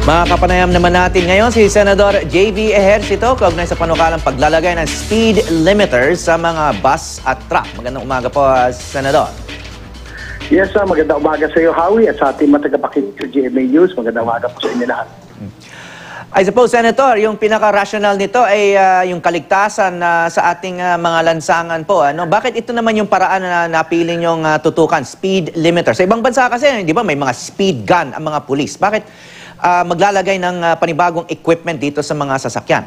Mga kapanayam naman natin ngayon si Senador J.V. Ejercito kaugnay sa panukalang paglalagay ng speed limiters sa mga bus at truck. Magandang umaga po, Senador. Yes, magandang umaga sa iyo, Howie, at sa ating matagapakinig sa GMA News. Magandang umaga po sa inyo lahat. I suppose, Senator, yung pinaka-rational nito ay yung kaligtasan sa ating mga lansangan po. Ano? Bakit ito naman yung paraan na napiling yung tutukan, speed limiter? Sa ibang bansa kasi, di ba, may mga speed gun ang mga pulis. Bakit maglalagay ng panibagong equipment dito sa mga sasakyan?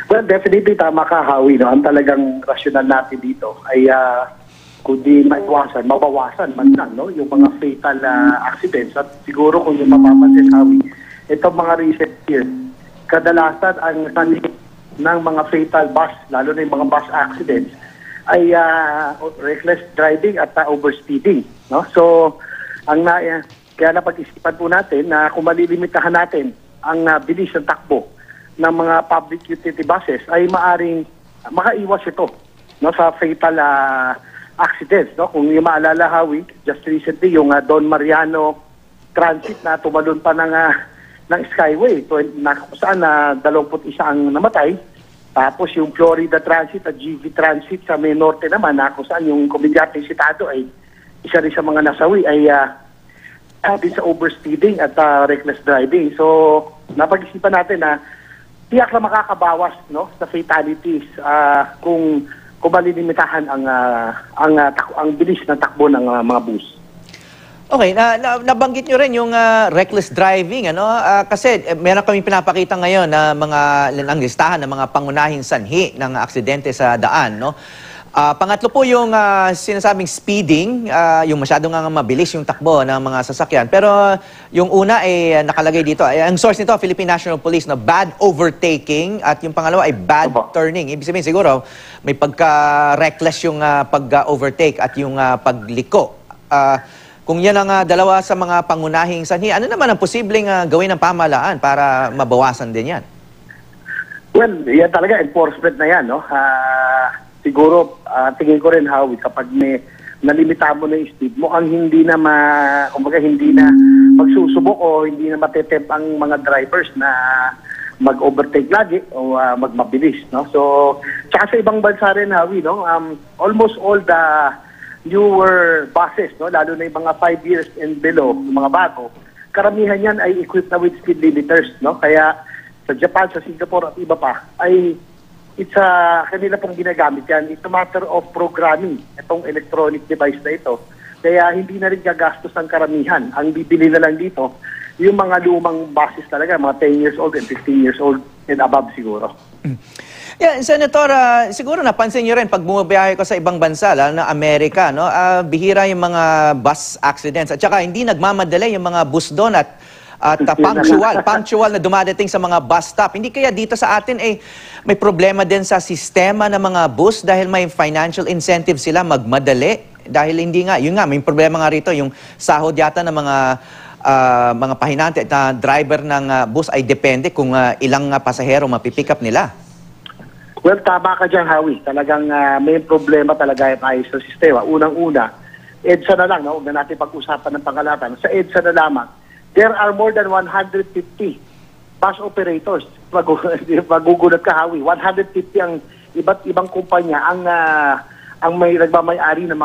Well, definitely tama ka, Howie. No? Ang talagang rational natin dito ay kung di maiwasan, mabawasan man lang, no? Yung mga fatal accidents. At siguro kung yung mapapansin, Howie, itong mga recent years, kadalasan ang sanhi ng mga fatal bus, lalo na yung mga bus accidents, ay reckless driving at overspeeding. No? So, kaya napag-isipan po natin na kung malilimitahan natin ang bilis ng takbo ng mga public utility buses, ay maaring makaiwas ito, no, sa fatal accidents. No? Kung yung maalala, Howie, just recently, yung Don Mariano Transit na tumalon pa ng Skyway, saan 21 ang namatay. Tapos yung Florida Transit at GV Transit sa May Norte naman, kung saan yung komedyante sitado ay isa rin sa mga nasawi ay din sa overspeeding at reckless driving. So, napag-isipan natin na tiyak na makakabawas, no, sa fatalities kung malilimitahan ang bilis ng takbo ng mga bus. Okay, nabanggit nyo rin yung reckless driving, ano? Kasi meron kaming pinapakita ngayon na ang listahan ng mga pangunahing sanhi ng aksidente sa daan, no? Pangatlo po yung sinasabing speeding, yung masyadong mabilis yung takbo ng mga sasakyan. Pero yung una ay nakalagay dito, ang source nito, Philippine National Police, na bad overtaking, at yung pangalawa ay bad turning. Ibig sabihin siguro, may pagka-reckless yung pag-overtake at yung pagliko. Kung yan ang dalawa sa mga pangunahing sanhi, ano naman ang posibleng gawin ng pamahalaan para mabawasan din yan? Well, yan talaga, enforcement na yan, no? Siguro, tingin ko rin, Howie, kapag may nalimita mo na yung speed mo, ang hindi na hindi na magsusubok o hindi na matetempt ang mga drivers na mag-overtake lagi o magmabilis, no? So, tsaka sa ibang bansa rin, Howie, no? Almost all the newer buses, no, lalo na yung mga 5 years and below, yung mga bago, karamihan yan ay equipped na with speed limiters, no? Kaya sa Japan, sa Singapore at iba pa, ay kanila pong ginagamit yan. It's a matter of programming, itong electronic device na ito. Kaya hindi na rin gagastos ang karamihan. Ang bibili na lang dito, yung mga lumang buses talaga, mga 10 years old and 15 years old and above siguro. Yeah, Senator, siguro napansin niyo rin pag bumabiyahe ko sa ibang bansa, lalo na Amerika, no? Bihira yung mga bus accidents. At saka hindi nagmamadali yung mga bus doon at punctual na dumadating sa mga bus stop. Hindi kaya dito sa atin may problema din sa sistema ng mga bus dahil may financial incentive sila magmadali? Dahil hindi nga, yun nga, may problema nga rito, yung sahod yata ng mga pahinante at driver ng bus ay depende kung ilang pasahero mapipick up nila. Well, tama ka dyan, Howie. Talagang may problema talaga tayo sa sistema. Unang-una, EDSA na lang, no? Huwag na natin pag-usapan ng pangalapan. Sa EDSA na lamang, there are more than 150 bus operators. Magugulat ka, Howie. 150 ang iba't ibang kumpanya ang may nagmamay-ari ng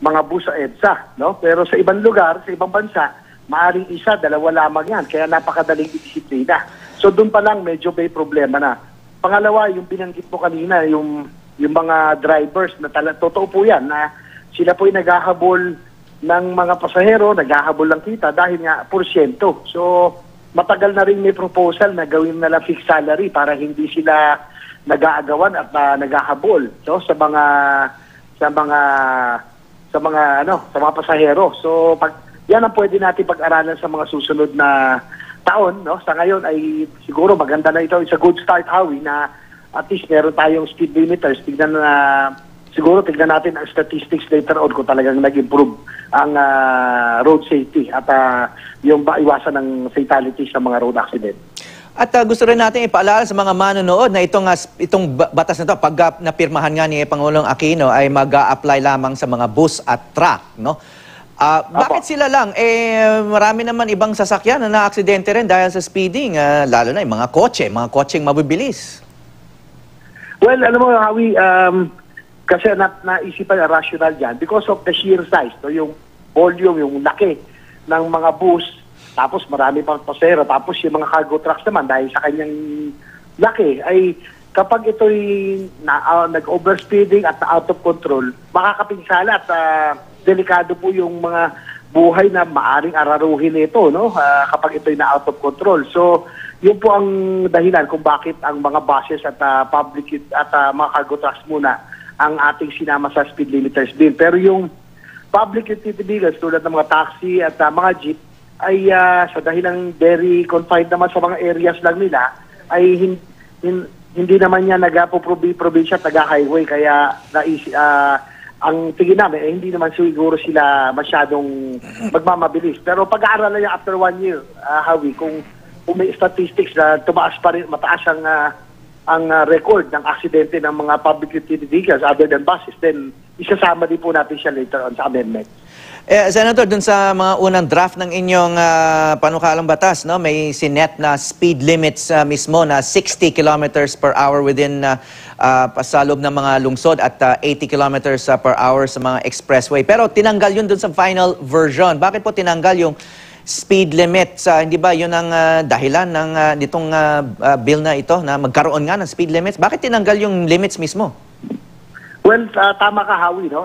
mga bus sa EDSA, no? Pero sa ibang lugar, sa ibang bansa, maaring isa, dalawa lamang yan. Kaya napakadaling disiplina. So doon pa lang medyo may problema na. Pangalawa, yung binanggit mo kanina, yung mga drivers na totoo po yan, na sila po ay naghahabol ng mga pasahero, naghahabol lang kita dahil nga porsyento. So, matagal na rin may proposal na gawin na lang fixed salary para hindi sila nag-aagawan at naghahabol, so, sa mga pasahero. So, yan ang pwede natin pag-aralan sa mga susunod na taon, no? Sa ngayon ay siguro maganda na ito. It's a good start, Howie, na at least meron tayong speed limiters. Siguro tignan natin ang statistics later on kung talagang nag-improve ang road safety at yung iwasan ng fatalities sa mga road accident. At gusto rin natin ipaalala sa mga manonood na itong batas na ito, pag napirmahan nga ni Pangulong Aquino, ay mag-a-apply lamang sa mga bus at truck, no? Bakit sila lang? Marami naman ibang sasakyan na na-aksidente rin dahil sa speeding, lalo na yung mga kotseng mabibilis. Well, alam mo, Howie, kasi naisipan na rational yan because of the sheer size, no? Yung volume, yung laki ng mga bus, tapos marami pang pasero, tapos yung mga cargo trucks naman dahil sa kanyang laki, ay kapag ito'y nag-overspeeding at out of control, makakapinsala at delikado po yung mga buhay na maaring araruhin ito, no? Kapag ito'y na out of control. So, yun po ang dahilan kung bakit ang mga buses at public at mga cargo trucks muna ang ating sinama sa speed limiters din. Pero yung public utility vehicles tulad ng mga taxi at mga jeep ay sa dahilang very confined naman sa mga areas lang nila ay hindi naman niya nag-probinsya at nag-highway kaya ang tingin namin hindi naman siguro sila masyadong magmamabilis. Pero pag-aaralan niya after 1 year, Howie, kung may statistics na tumaas pa rin, mataas ang record ng aksidente ng mga public utility vehicles other than buses, then isasama din po natin siya later on sa amendment. Senator, dun sa mga unang draft ng inyong panukalang batas, no, may sinet na speed limits mismo na 60 kilometers per hour within sa loob ng mga lungsod at 80 kilometers per hour sa mga expressway. Pero tinanggal yun dun sa final version. Bakit po tinanggal yung speed limit? Hindi ba yun ang dahilan ng nitong bill na ito na magkaroon nga ng speed limits? Bakit tinanggal yung limits mismo? Well, tama ka, Howie, no?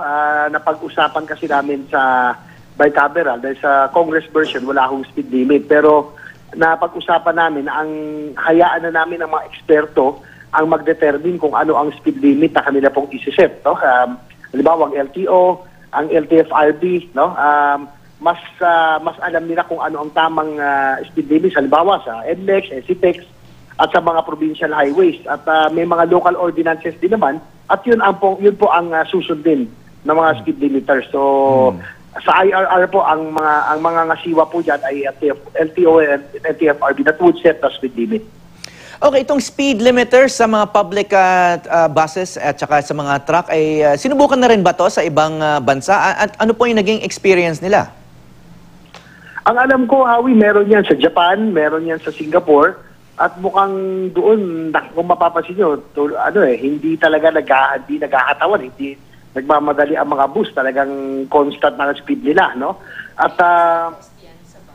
Napag-usapan kasi namin sa bicameral dahil sa Congress version wala akong speed limit. Pero napag-usapan namin ang hayaan na namin ng mga eksperto ang mag-determine kung ano ang speed limit na kanila pong isiset. No? Halimbawa, ang LTO, ang LTFRB, no? Mas alam nila kung ano ang tamang speed limit. Halimbawa, sa NLEX, SCTEX, at sa mga provincial highways. At may mga local ordinances din naman. At yun po ang susundin ng mga speed limiters. So, sa IRR po, ang mga ngasiwa po dyan ay LTO and LTFRB that would set the speed limit. Okay, itong speed limiters sa mga public buses at saka sa mga truck, ay sinubukan na rin ba to sa ibang bansa? At ano po yung naging experience nila? Ang alam ko, Howie, meron yan sa Japan, meron yan sa Singapore. At mukhang doon, kung mapapansin nyo, hindi talaga hindi nagkakatawan, hindi nagmamadali ang mga bus, talagang constant na speed nila, no? At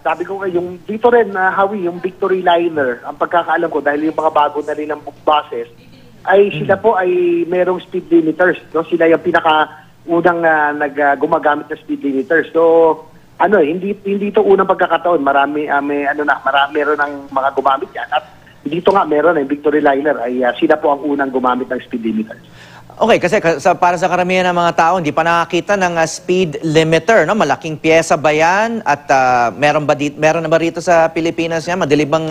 sabi ko yung dito rin, Howie, yung Victory Liner, ang pagkakaalam ko, dahil yung mga bago na rin ng buses, ay sila po ay merong speed limiters, no? Sila yung pinaka-unang gumagamit ng speed limiters. So, hindi ito unang pagkakataon. Meron ng mga gumamit yan. At dito nga meron Victory Liner ay sila po ang unang gumamit ng speed limiters. Okay, kasi para sa karamihan ng mga tao, hindi pa nakakita ng speed limiter, no? Malaking pyesa ba yan? At meron na ba rito sa Pilipinas yan? Madali bang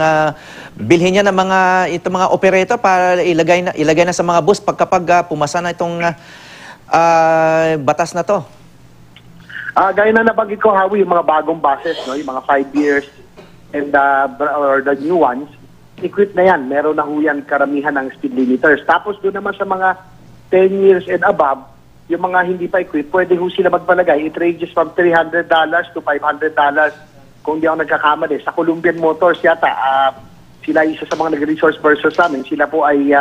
bilhin niya ng mga operator para ilagay na sa mga bus kapag pumasa na itong batas na to? Gaya na nabanggit ko, Howie, yung mga bagong buses, no? Yung mga 5 years and or the new ones, equipped na yan. Meron na ho yan karamihan ng speed limiters. Tapos doon naman sa mga 10 years and above, yung mga hindi pa equipped, pwede ho sila magpalagay. It ranges from $300 to $500 kung di ako nagkakamali. Sa Colombian Motors yata, sila isa sa mga nag-resource persons namin, sila po ay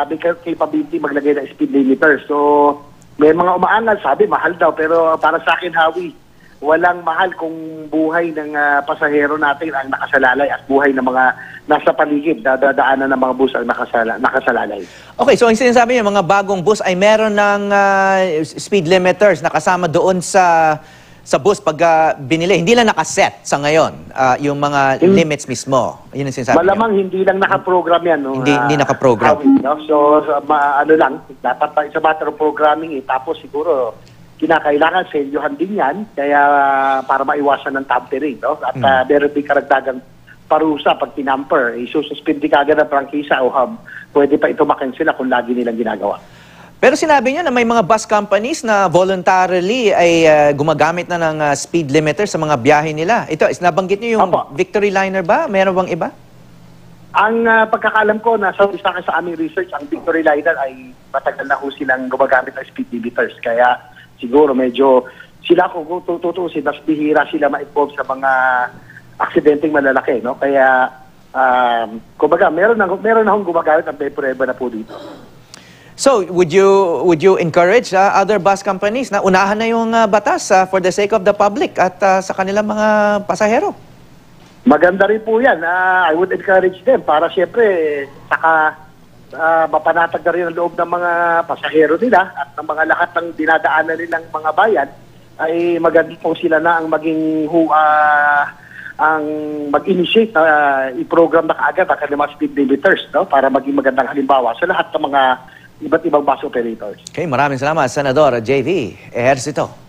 may capability maglagay ng speed limiter. So, may mga umaangal, sabi mahal daw, pero para sa akin, Howie, walang mahal kung buhay ng pasahero natin ang nakasalalay at buhay ng mga nasa paligid, dadaanan ng mga bus ang nakasalalay. Okay, so ang sinasabi niyo, mga bagong bus ay meron ng speed limiters na kasama doon sa bus pag binili. Hindi lang nakaset sa ngayon yung mga limits mismo. Yun ang sinasabi niyo. Malamang hindi lang nakaprogram yan. No? Hindi nakaprogram. No? So, dapat sa matter of programming, tapos siguro kinakailangan selyuhan din yan kaya para maiwasan ng tampering, no? At meron din karagdagang parusa pag tinamper, isususpend di kagad ang prangkisa o pwede pa ito makansela kung lagi nilang ginagawa. Pero sinabi niyo na may mga bus companies na voluntarily ay gumagamit na ng speed limiter sa mga biyahe nila. Ito, nabanggit niyo yung Victory Liner ba? Meron bang iba? Ang pagkakalam ko, nasa sa aming research, ang Victory Liner ay matagal na ho silang gumagamit ng speed limiters. Kaya siguro medyo sila kung tutuusin, mas bihira sila ma-involve sa mga aksidenteng malalaki, no? Kaya, kumbaga, meron na akong gumagamit ng may prueba na po dito. So, would you encourage other bus companies na unahan na yung batas for the sake of the public at sa kanilang mga pasahero? Maganda rin po yan. I would encourage them para siyempre saka mapanatag na rin ang loob ng mga pasahero nila at ng mga lahat ng dinadaanan nilang mga bayan ay maganda po sila na ang maging ang mag-initiate i-program na kaagad ang kanilang mga speed limiters, no? Para maging magandang halimbawa sa lahat ng mga iba't ibang bus operators. Okay, maraming salamat, Senador JV Ejercito.